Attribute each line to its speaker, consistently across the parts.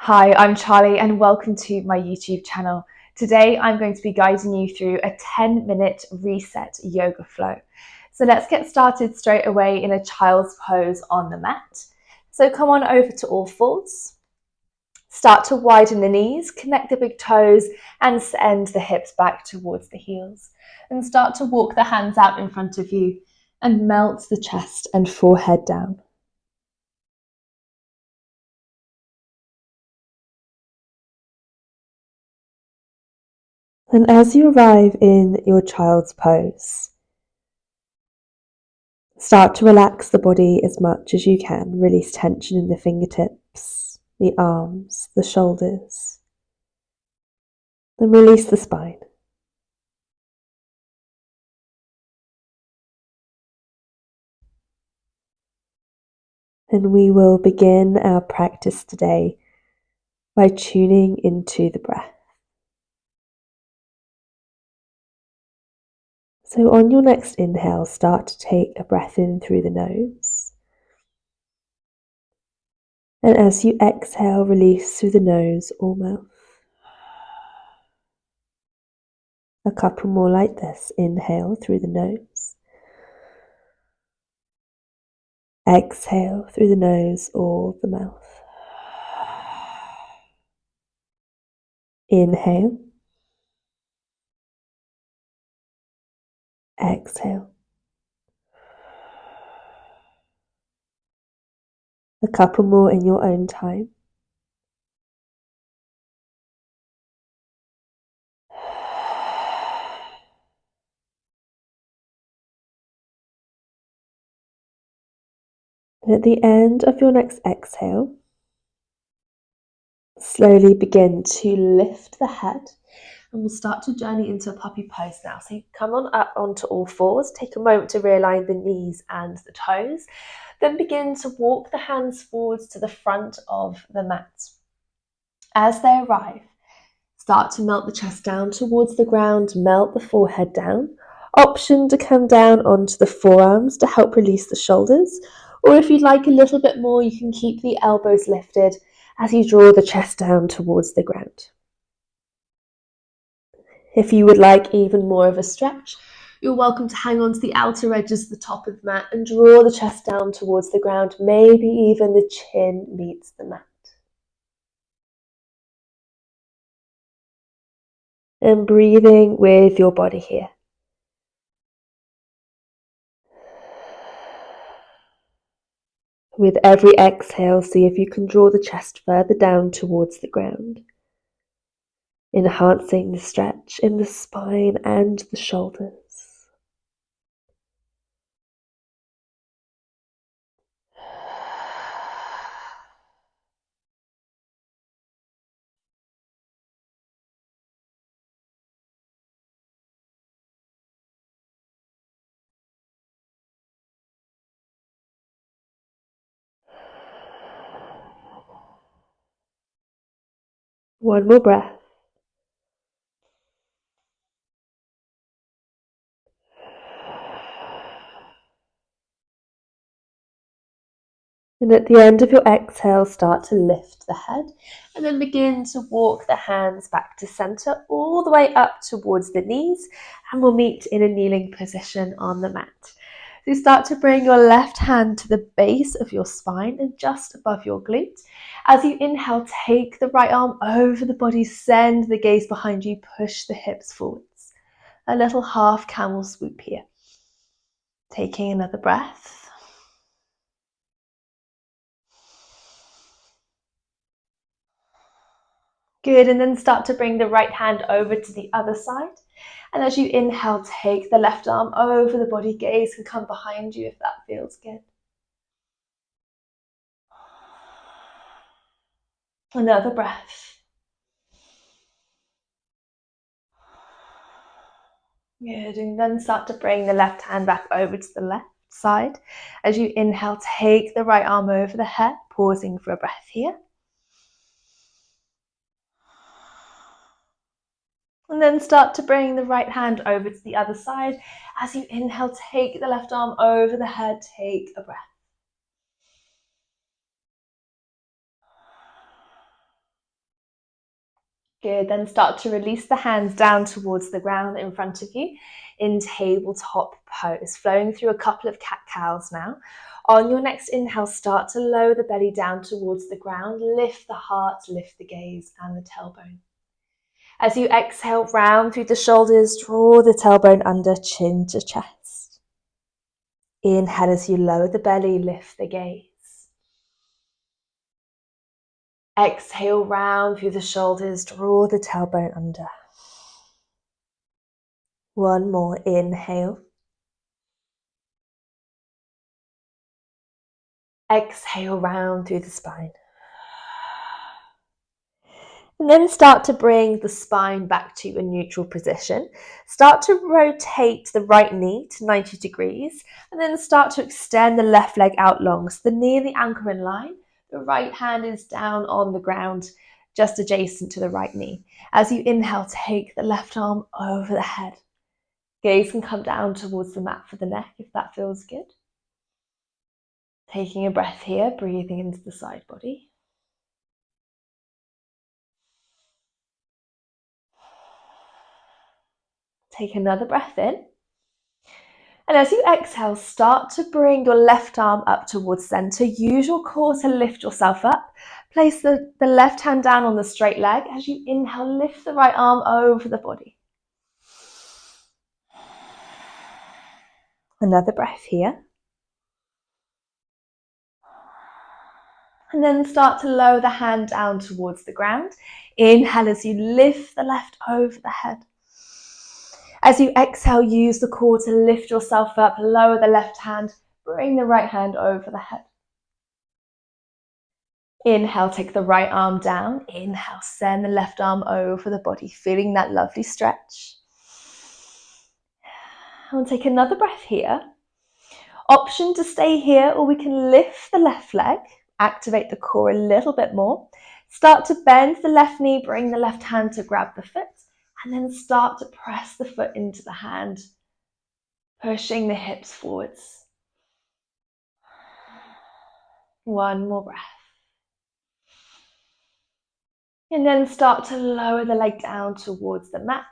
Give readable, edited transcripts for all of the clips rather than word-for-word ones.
Speaker 1: Hi, I'm Charlie and welcome to my YouTube channel. Today I'm going to be guiding you through a 10-minute reset yoga flow. So let's get started straight away in a child's pose on the mat. So come on over to all fours. Start to widen the knees, connect the big toes and send the hips back towards the heels. And start to walk the hands out in front of you and melt the chest and forehead down. And as you arrive in your child's pose, start to relax the body as much as you can. Release tension in the fingertips, the arms, the shoulders. Then release the spine. And we will begin our practice today by tuning into the breath. So on your next inhale, start to take a breath in through the nose. And as you exhale, release through the nose or mouth. A couple more like this. Inhale through the nose. Exhale through the nose or the mouth. Inhale. Exhale. A couple more in your own time. And at the end of your next exhale, slowly begin to lift the head and we'll start to journey into a puppy pose now. So you come on up onto all fours, take a moment to realign the knees and the toes, then begin to walk the hands forwards to the front of the mat. As they arrive, start to melt the chest down towards the ground, melt the forehead down. Option to come down onto the forearms to help release the shoulders, or if you'd like a little bit more, you can keep the elbows lifted as you draw the chest down towards the ground. If you would like even more of a stretch, you're welcome to hang on to the outer edges of the top of the mat and draw the chest down towards the ground, maybe even the chin meets the mat. And breathing with your body here. With every exhale, see if you can draw the chest further down towards the ground, enhancing the stretch in the spine and the shoulders. One more breath. And at the end of your exhale, start to lift the head and then begin to walk the hands back to center all the way up towards the knees, and we'll meet in a kneeling position on the mat. So you start to bring your left hand to the base of your spine and just above your glute. As you inhale, take the right arm over the body, send the gaze behind you, push the hips forwards. A little half camel swoop here. Taking another breath. Good, and then start to bring the right hand over to the other side. And as you inhale, take the left arm over the body, gaze can come behind you if that feels good. Another breath. Good, and then start to bring the left hand back over to the left side. As you inhale, take the right arm over the head, pausing for a breath here. And then start to bring the right hand over to the other side. As you inhale, take the left arm over the head, take a breath. Good, then start to release the hands down towards the ground in front of you in tabletop pose, flowing through a couple of cat-cows now. On your next inhale, start to lower the belly down towards the ground, lift the heart, lift the gaze and the tailbone. As you exhale, round through the shoulders, draw the tailbone under, chin to chest. Inhale as you lower the belly, lift the gaze. Exhale, round through the shoulders, draw the tailbone under. One more, inhale. Exhale, round through the spine. And then start to bring the spine back to a neutral position. Start to rotate the right knee to 90 degrees, and then start to extend the left leg out long. So the knee and the ankle in line, the right hand is down on the ground, just adjacent to the right knee. As you inhale, take the left arm over the head. Gaze can come down towards the mat for the neck if that feels good. Taking a breath here, breathing into the side body. Take another breath in. And as you exhale, start to bring your left arm up towards center. Use your core to lift yourself up. Place the left hand down on the straight leg. As you inhale, lift the right arm over the body. Another breath here. And then start to lower the hand down towards the ground. Inhale as you lift the left over the head. As you exhale, use the core to lift yourself up, lower the left hand, bring the right hand over the head. Inhale, take the right arm down. Inhale, send the left arm over the body, feeling that lovely stretch. And take another breath here. Option to stay here, or we can lift the left leg, activate the core a little bit more. Start to bend the left knee, bring the left hand to grab the foot, and then start to press the foot into the hand, pushing the hips forwards. One more breath. And then start to lower the leg down towards the mat.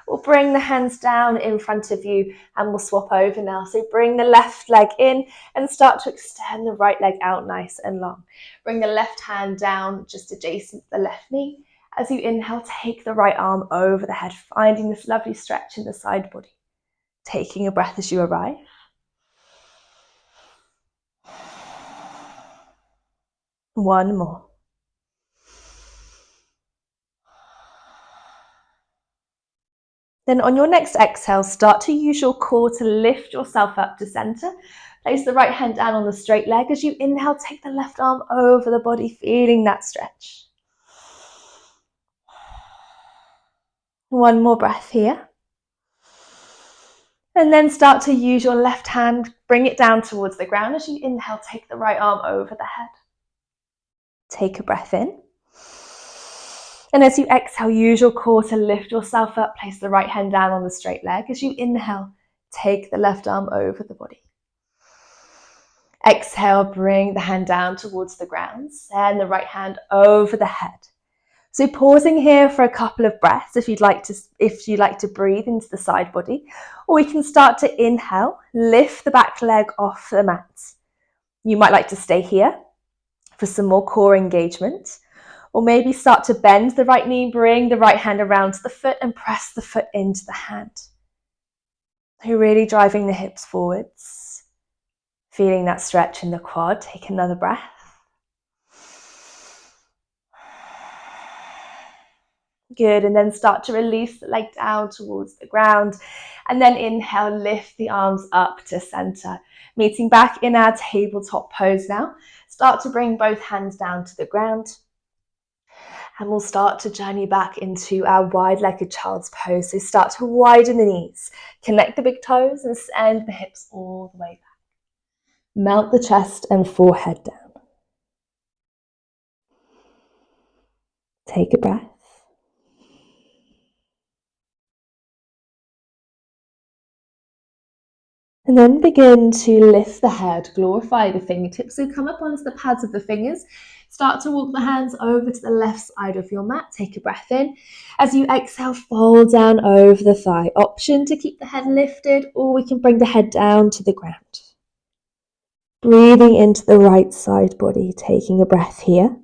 Speaker 1: We'll bring the hands down in front of you and we'll swap over now. So bring the left leg in and start to extend the right leg out nice and long. Bring the left hand down just adjacent to the left knee. As you inhale, take the right arm over the head, finding this lovely stretch in the side body. Taking a breath as you arrive. One more. Then on your next exhale, start to use your core to lift yourself up to center. Place the right hand down on the straight leg. As you inhale, take the left arm over the body, feeling that stretch. One more breath here. And then start to use your left hand, bring it down towards the ground. As you inhale, take the right arm over the head. Take a breath in. And as you exhale, use your core to lift yourself up. Place the right hand down on the straight leg. As you inhale, take the left arm over the body. Exhale, bring the hand down towards the ground. Send the right hand over the head. So pausing here for a couple of breaths if you'd like to breathe into the side body. Or we can start to inhale, lift the back leg off the mat. You might like to stay here for some more core engagement. Or maybe start to bend the right knee, bring the right hand around to the foot and press the foot into the hand. You're really driving the hips forwards. Feeling that stretch in the quad. Take another breath. Good, and then start to release the leg down towards the ground. And then inhale, lift the arms up to center. Meeting back in our tabletop pose now. Start to bring both hands down to the ground. And we'll start to journey back into our wide-legged child's pose. So start to widen the knees, connect the big toes and send the hips all the way back. Melt the chest and forehead down. Take a breath. And then begin to lift the head, glorify the fingertips. So come up onto the pads of the fingers. Start to walk the hands over to the left side of your mat. Take a breath in. As you exhale, fold down over the thigh. Option to keep the head lifted, or we can bring the head down to the ground. Breathing into the right side body, taking a breath here.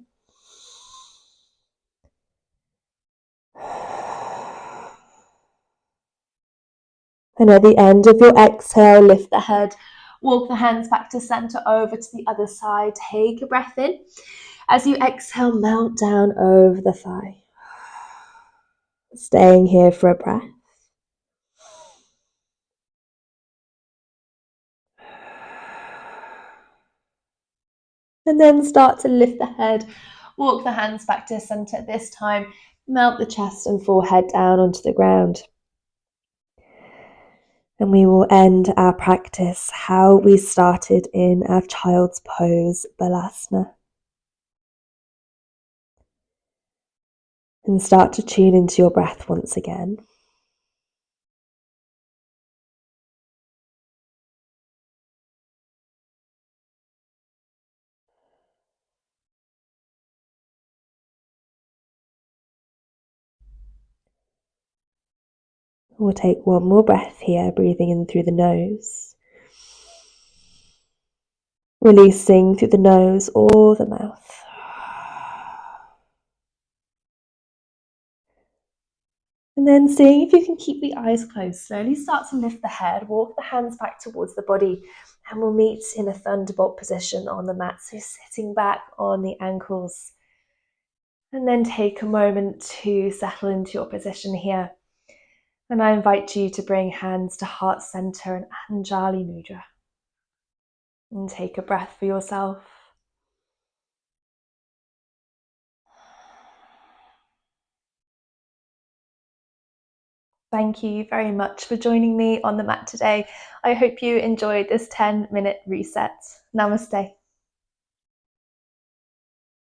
Speaker 1: And at the end of your exhale, lift the head, walk the hands back to center over to the other side. Take a breath in. As you exhale, melt down over the thigh. Staying here for a breath. And then start to lift the head, walk the hands back to center. This time, melt the chest and forehead down onto the ground. And we will end our practice how we started in our child's pose, Balasana. And start to tune into your breath once again. We'll take one more breath here, breathing in through the nose. Releasing through the nose or the mouth. And then seeing if you can keep the eyes closed. Slowly start to lift the head, walk the hands back towards the body, and we'll meet in a thunderbolt position on the mat. So sitting back on the ankles. And then take a moment to settle into your position here. And I invite you to bring hands to heart center and Anjali Mudra. And take a breath for yourself. Thank you very much for joining me on the mat today. I hope you enjoyed this 10-minute reset. Namaste.